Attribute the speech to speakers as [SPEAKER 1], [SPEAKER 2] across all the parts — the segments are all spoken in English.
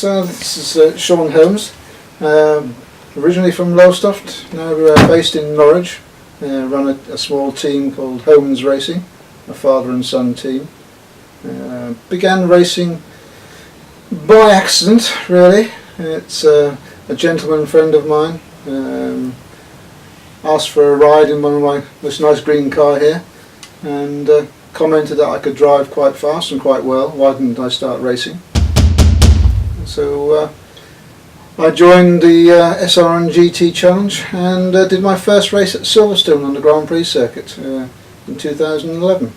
[SPEAKER 1] this is Sean Holmes, originally from Lowestoft, now based in Norwich. Run a small team called Holmes Racing, a father and son team. Began racing by accident, really. It's a gentleman friend of mine asked for a ride in this nice green car here, and commented that I could drive quite fast and quite well. Why didn't I start racing? So I joined the SR and GT Challenge and did my first race at Silverstone on the Grand Prix circuit in 2011.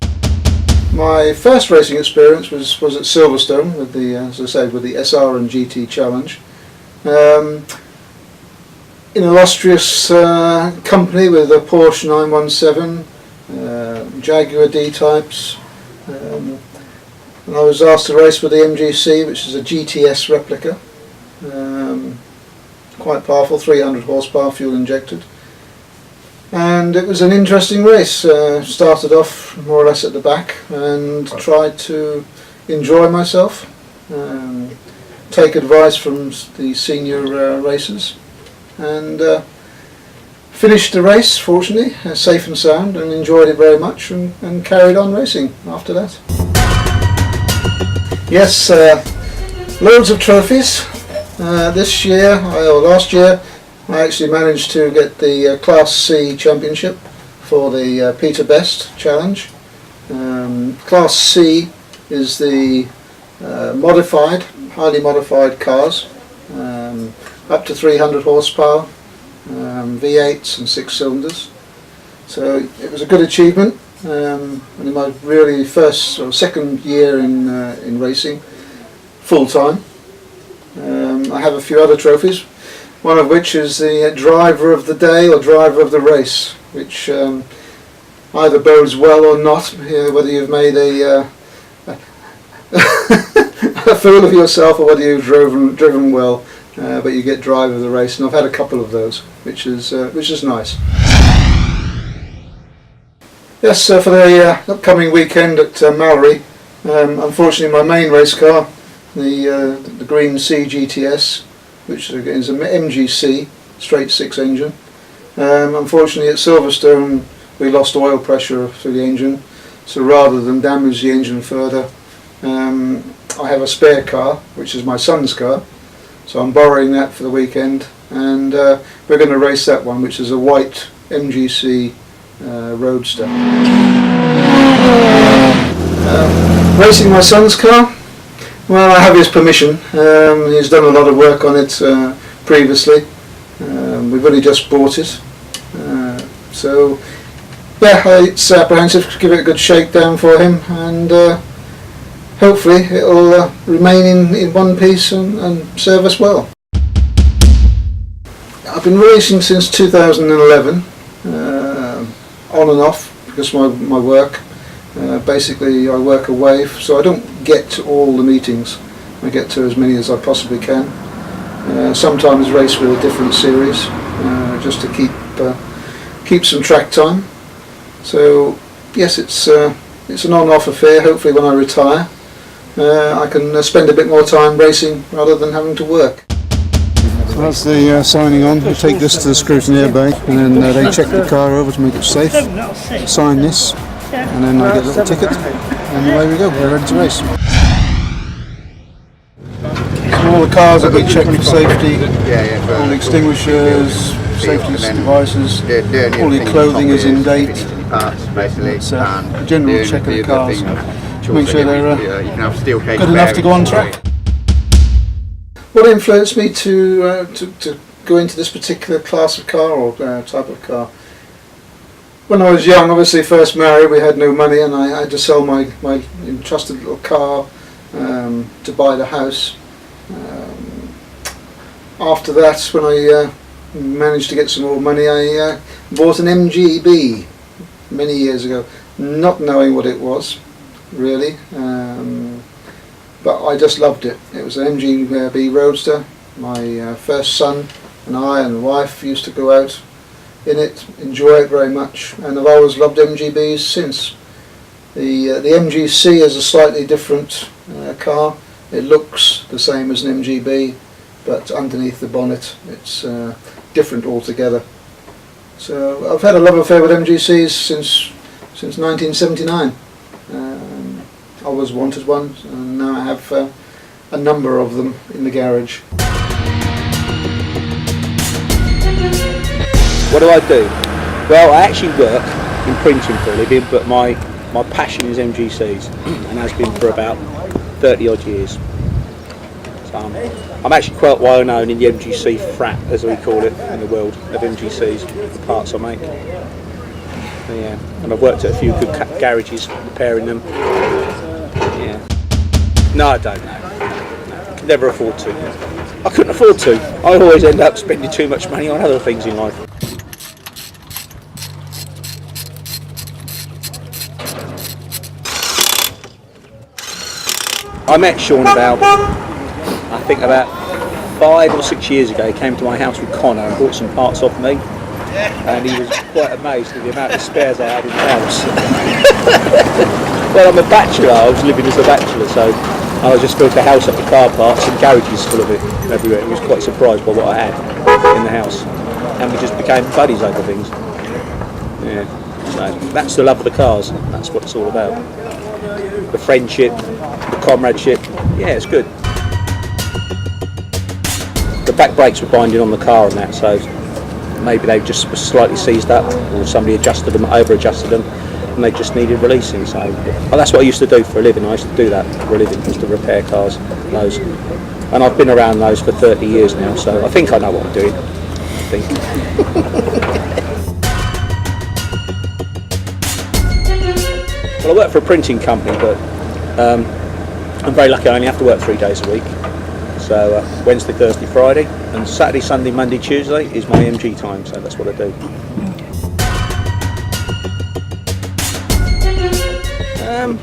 [SPEAKER 1] My first racing experience was at Silverstone with the, as I said, with the SR and GT Challenge. In an illustrious company with a Porsche 917, Jaguar D-types, and I was asked to race with the Mgc, which is a GTS replica, quite powerful, 300 horsepower, fuel injected, and it was an interesting race. Started off more or less at the back and tried to enjoy myself, take advice from the senior racers, and finished the race, fortunately, safe and sound, and enjoyed it very much, and carried on racing after that. Yes, loads of trophies. This year, or last year, I actually managed to get the Class C championship for the Peter Best Challenge. Class C is the modified, highly modified cars, up to 300 horsepower, V8s and 6 cylinders. So it was a good achievement. And in my really first or second year in racing, full time. I have a few other trophies, one of which is the driver of the day or driver of the race, which either bodes well or not, whether you've made a fool of yourself or whether you've driven well, but you get driver of the race, and I've had a couple of those, which is nice. Yes, for the upcoming weekend at Mallory, unfortunately my main race car, the green C GTS, which is an Mgc straight 6 engine, unfortunately at Silverstone we lost oil pressure through the engine, so rather than damage the engine further, I have a spare car, which is my son's car, so I'm borrowing that for the weekend, and we're going to race that one, which is a white Mgc Roadster. Racing my son's car, well, I have his permission. He's done a lot of work on it previously. We've only just bought it, so yeah, it's apprehensive to give it a good shakedown for him, and hopefully it'll remain in one piece and serve us well. I've been racing since 2011. On and off, because my work, basically I work away, so I don't get to all the meetings. I get to as many as I possibly can. Sometimes race with a different series, just to keep some track time. So yes, it's an on-off affair. Hopefully when I retire, I can spend a bit more time racing rather than having to work. So that's the signing on. You take this to the scrutineer bay, and then they check the car over to make it safe. Sign this, and then I get a little ticket, and away we go. We're ready to race. So all the cars will be checked for safety, all the extinguishers, safety devices, all the clothing is in date. It's a general check of the cars to make sure they're good enough to go on track. What influenced me to go into this particular class of car or type of car? When I was young, obviously first married, we had no money, and I had to sell my entrusted little car to buy the house. After that, when I managed to get some more money, I bought an MGB many years ago, not knowing what it was really. But I just loved it. It was an MGB Roadster. My first son and I and the wife used to go out in it, enjoy it very much, and I've always loved MGBs since. The MGC is a slightly different car. It looks the same as an MGB, but underneath the bonnet it's different altogether. So I've had a love affair with MGCs since 1979. I always wanted one, and now I have a number of them in the garage.
[SPEAKER 2] What do I do? Well, I actually work in printing for a living, but my passion is MGCs, and has been for about 30 odd years. So I'm actually quite well known in the MGC frat, as we call it in the world of MGCs, the parts I make. Yeah, and I've worked at a few good garages repairing them. Yeah. No, I don't. No. Could never afford to. I couldn't afford to. I always end up spending too much money on other things in life. I met Sean about 5 or 6 years ago. He came to my house with Connor and bought some parts off me, and he was quite amazed at the amount of spares I had in the house. Well, I'm a bachelor. I was living as a bachelor, so I just built a house up with car parts and garages full of it everywhere. He was quite surprised by what I had in the house, and we just became buddies over things. Yeah, so that's the love of the cars. That's what it's all about. The friendship, the comradeship. Yeah, it's good. The back brakes were binding on the car and that, so maybe they just slightly seized up, or somebody adjusted them, over-adjusted them, and they just needed releasing. So that's what I used to do for a living. I used to do that for a living, just to repair cars, those. And I've been around those for 30 years now, so I think I know what I'm doing. I think. Well, I work for a printing company, but I'm very lucky. I only have to work 3 days a week. So Wednesday, Thursday, Friday, and Saturday, Sunday, Monday, Tuesday is my MG time. So that's what I do.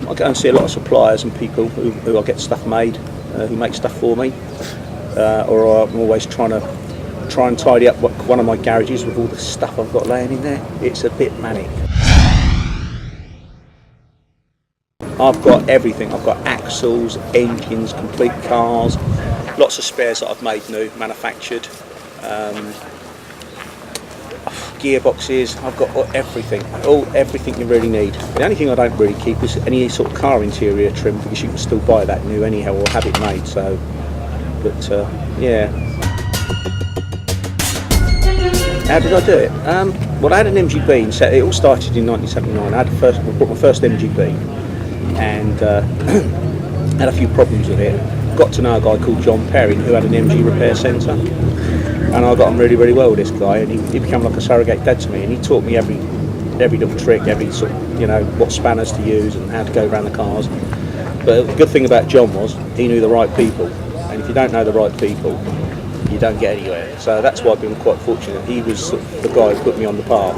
[SPEAKER 2] I go and see a lot of suppliers and people who I get stuff made, who make stuff for me, or I'm always trying and tidy up one of my garages with all the stuff I've got laying in there. It's a bit manic. I've got everything. I've got axles, engines, complete cars, lots of spares that I've made new, manufactured, gearboxes. I've got everything, everything you really need. The only thing I don't really keep is any sort of car interior trim, because you can still buy that new anyhow or have it made. So, but yeah. How did I do it? Well, I had an MGB, and it all started in 1979. I bought my first MGB. And had a few problems with it. Got to know a guy called John Perry who had an MG repair centre, and I got on really, really well with this guy, and he became like a surrogate dad to me, and he taught me every little trick, every sort of, what spanners to use and how to go around the cars. But the good thing about John was he knew the right people, and if you don't know the right people, you don't get anywhere. So that's why I've been quite fortunate. He was sort of the guy who put me on the path.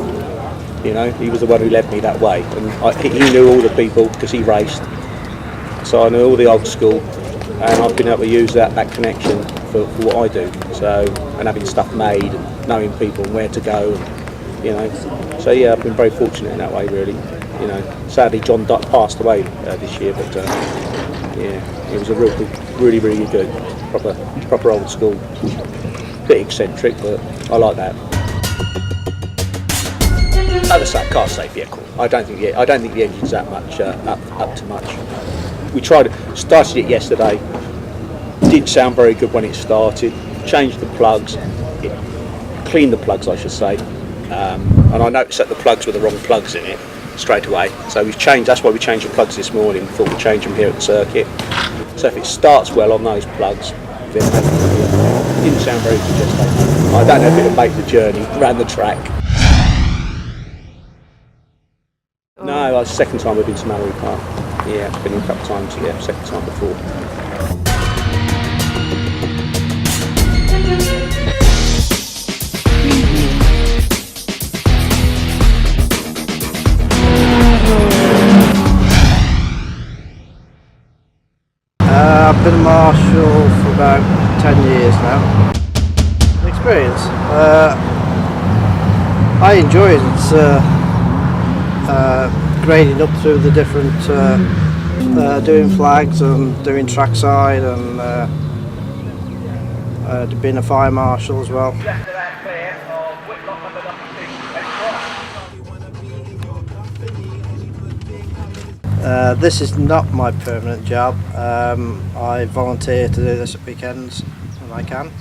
[SPEAKER 2] He was the one who led me that way, and he knew all the people because he raced, so I knew all the old school, and I've been able to use that connection for what I do. So, and having stuff made, and knowing people and where to go, So yeah, I've been very fortunate in that way, really. Sadly John passed away this year, but yeah, he was a really, really good, proper old school. Bit eccentric, but I like that. Other side, car safe, yeah, cool. I don't think the engine's that much up to much. We started it yesterday. Didn't sound very good when it started. Changed the plugs, cleaned the plugs, I should say. And I noticed that the plugs were the wrong plugs in it straight away. So we've changed. That's why we changed the plugs this morning. We thought we'd change them here at the circuit. So if it starts well on those plugs, then it didn't sound very good yesterday. I don't know if it'll make the journey around the track. No, it's the second time we've been to Mallory Park. Yeah, I've been in a couple of times, yeah, second time before.
[SPEAKER 3] I've been a marshal for about 10 years now. Experience? I enjoy it. It's grading up through the different, doing flags and doing trackside and Been a fire marshal as well. This is not my permanent job. I volunteer to do this at weekends when I can.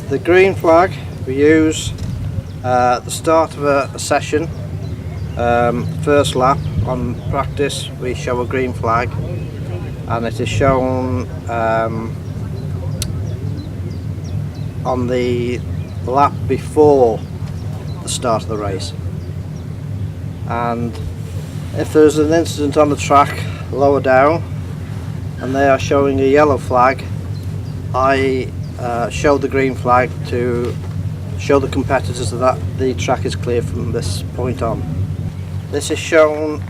[SPEAKER 3] The green flag we use at the start of a session. First lap on practice we show a green flag, and it is shown on the lap before the start of the race. And if there's an incident on the track lower down and they are showing a yellow flag, I show the green flag to show the competitors that the track is clear from this point on. This is shown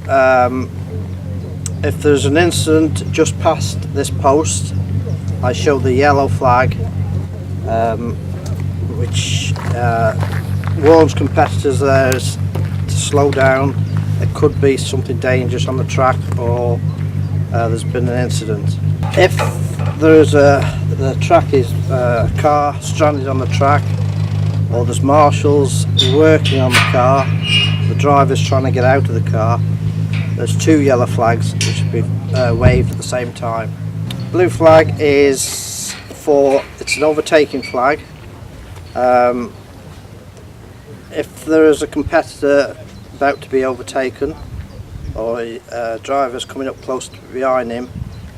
[SPEAKER 3] if there's an incident just past this post. I show the yellow flag, which warns competitors there to slow down. There could be something dangerous on the track, or there's been an incident. If there's the track is a car stranded on the track, or there's marshals working on the car, the driver's trying to get out of the car, there's two yellow flags which should be waved at the same time. Blue flag is it's an overtaking flag. If there is a competitor about to be overtaken, or a driver's coming up close behind him,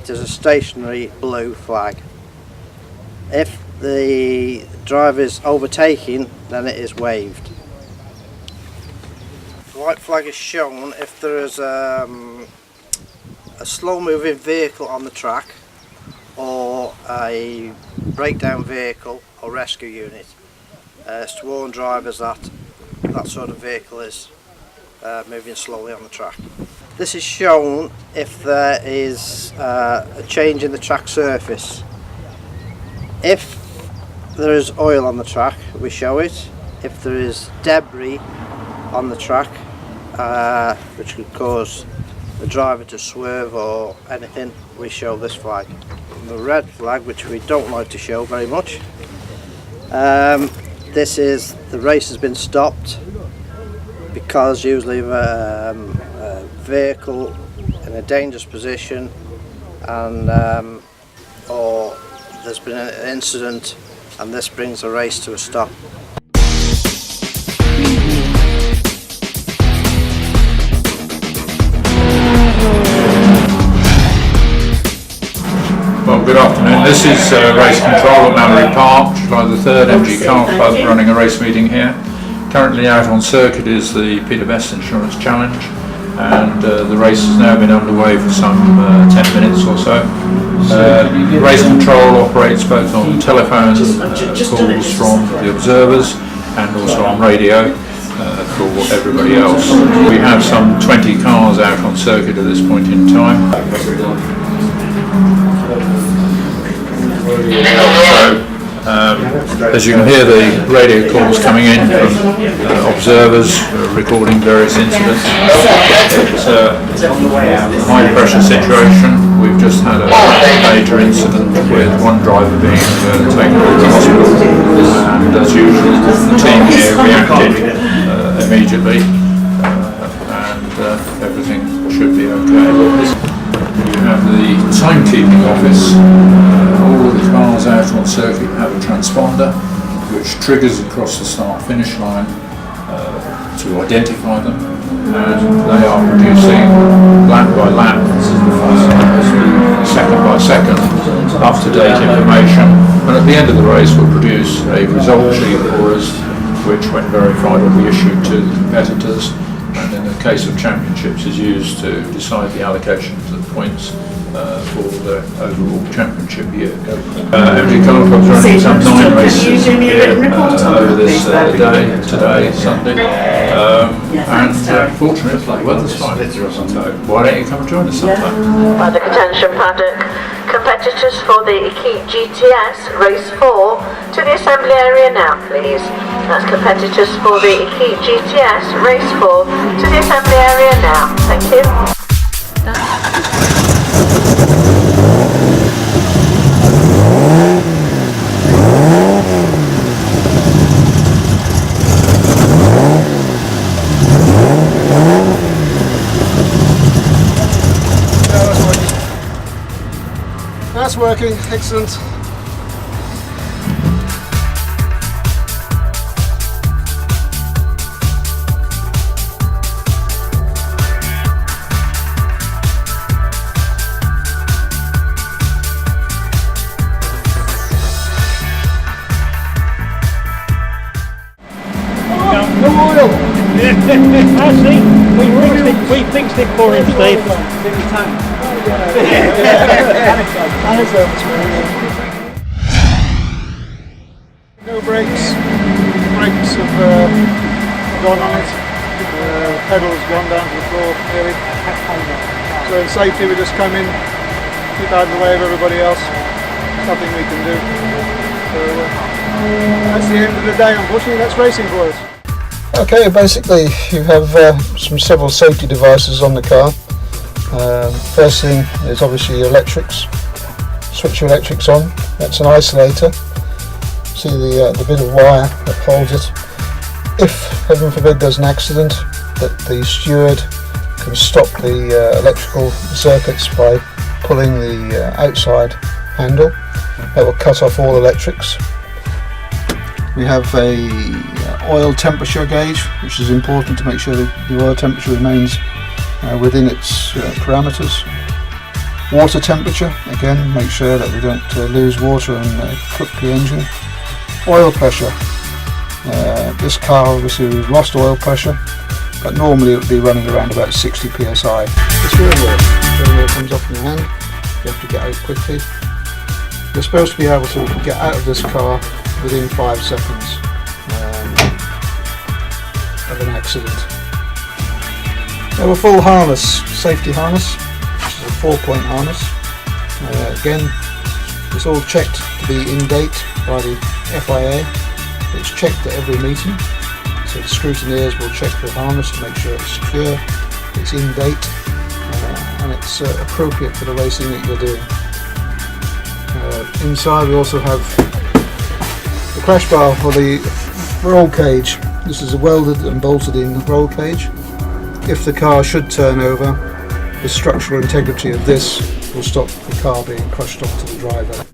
[SPEAKER 3] it is a stationary blue flag. If the driver is overtaking, then it is waved. The white flag is shown if there is a slow moving vehicle on the track, or a breakdown vehicle or rescue unit. It's to warn drivers that that sort of vehicle is moving slowly on the track. This is shown if there is a change in the track surface. If there is oil on the track, we show it. If there is debris on the track, which could cause the driver to swerve or anything, we show this flag. The red flag, which we don't like to show very much, this is the race has been stopped because usually a vehicle in a dangerous position, and or there's been an incident and this brings the race to a stop.
[SPEAKER 4] Well, good afternoon. This is race control at Mallory Park, July the 3rd, Mgc Car Club running a race meeting here. Currently out on circuit is the Peter Best Insurance Challenge, and the race has now been underway for some 10 minutes or so. Race control operates both on telephone calls from the observers and also on radio for everybody else. We have some 20 cars out on circuit at this point in time. So, as you can hear, the radio calls coming in from observers recording various incidents. It's a high pressure situation. We've just had a major incident with one driver being taken to the hospital, and as usual the team here reacted immediately, and everything should be okay. You have the timekeeping office. All of the cars out on circuit have a transponder which triggers across the start-finish line to identify them, and they are producing lap by lap, second by second, up-to-date information, and at the end of the race will produce a result sheet for us which, when verified, will be issued to the competitors, and in the case of championships is used to decide the allocation of the points for the overall championship year. Mgc Car Club's running some 9 races here over this day, today, Sunday, and fortunately the weather's fine, so why don't you come and join us sometime?
[SPEAKER 5] Paddock attention paddock. Competitors for the Keep GTS Race 4 to the assembly area now, please. That's competitors for the Keep GTS Race 4 to the assembly area now. Thank you.
[SPEAKER 1] That's working, excellent. No oil!
[SPEAKER 6] We fixed it for him, Steve.
[SPEAKER 1] No brakes. Brakes have gone on it. Pedals gone down to the floor nearly. So in safety we just come in, keep out of the way of everybody else. Nothing we can do. So that's the end of the day, unfortunately. That's racing for us. Okay, basically you have several safety devices on the car. First thing is obviously your electrics. Switch your electrics on. That's an isolator. See the bit of wire that holds it. If, heaven forbid, there's an accident, that the steward can stop the electrical circuits by pulling the outside handle. That will cut off all electrics. We have a oil temperature gauge, which is important to make sure that the oil temperature remains within its parameters. Water temperature, again, make sure that we don't lose water and cook the engine. Oil pressure. This car, obviously, we've lost oil pressure, but normally it would be running around about 60 psi. The steering wheel comes off in your hand. You have to get out quickly. You're supposed to be able to get out of this car within 5 seconds of an accident. We have a full harness, safety harness, which is a 4-point harness. Again, it's all checked to be in date by the FIA. It's checked at every meeting, so the scrutineers will check the harness to make sure it's secure, it's in date, and it's appropriate for the racing that you're doing. Inside we also have the crash bar or the roll cage. This is a welded and bolted in roll cage. If the car should turn over, the structural integrity of this will stop the car being crushed onto the driver.